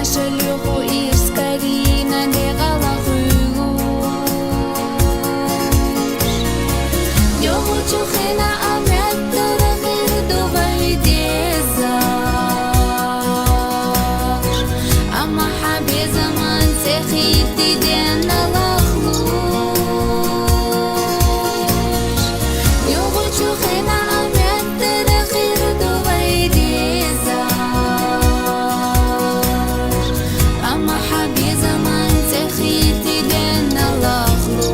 شلوخو إسكارينا نغلقوش يوغو تشوخينا أمات ترغير دوغي ديزاش أما حبي زمان سخيتي دينا لخلوش يوغو تشوخينا أمات ترغير دوغي ديزاش أما حبي زمان سخيتي دينا لخلوش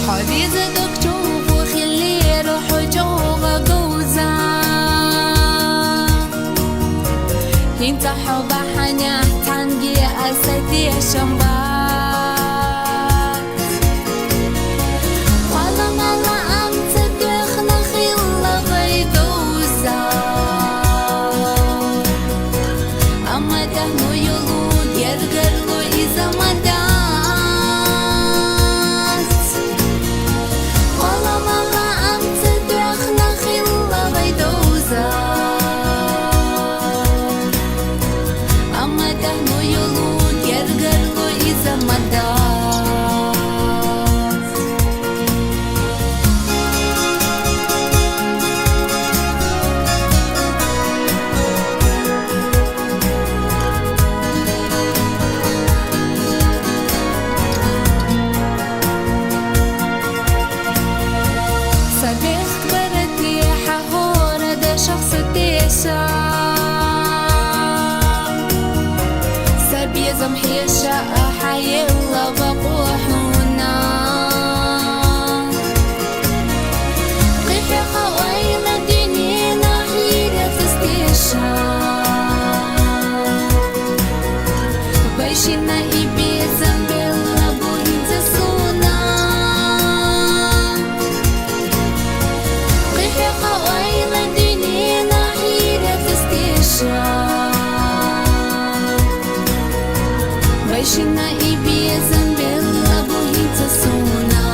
حبي زدك تشوفو خلي روحو جوغا جوزا انت حبا حنيا تانجي أسدي شمبات والله مالا أمت دخنا خيلا غيدوزا أما دهنو يلود يرقرلو إذا ما داس والله مالا أمت دخنا خيلا غيدوزا أما دهنو يلود يرقرلو إذا ما داس صديق برتي حهورة ده شخص تيشا سبي زمحيشا أحيي الله بقوحونا قيحي خوينا دينينا حيرة تستيشا بيشينا إبي زنبيلا بوينت سونا قيحي خوينا دينينا حيرة تستيشا بيشينا إبي زنبيلا بوينت سونا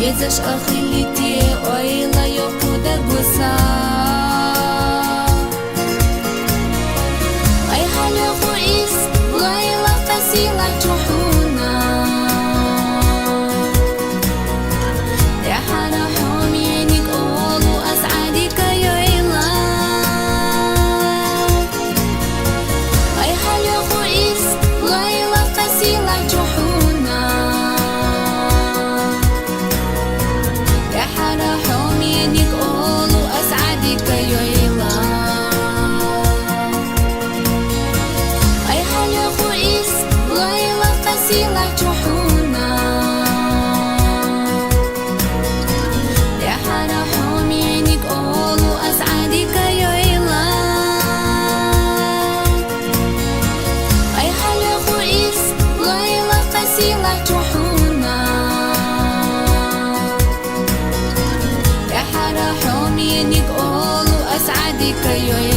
يزش أخيلتي أويلا يوكودا بوسا أي حالي خويس لايلا قسيلا تشوحونا يا حارة حومينك أولو أسعدك يويلا أي حالي خويس لايلا قسيلا تشوحونا يا حارة حومينك أولو أسعدك يويلا أي حالي خويس لايلا قسيلا تشوحونا يا حارة حومينك أولو أسعدك يويلا أي حالي خويس لايلا قسيلا تشوحونا يا حارة حومينك أولو أسعدك يويلا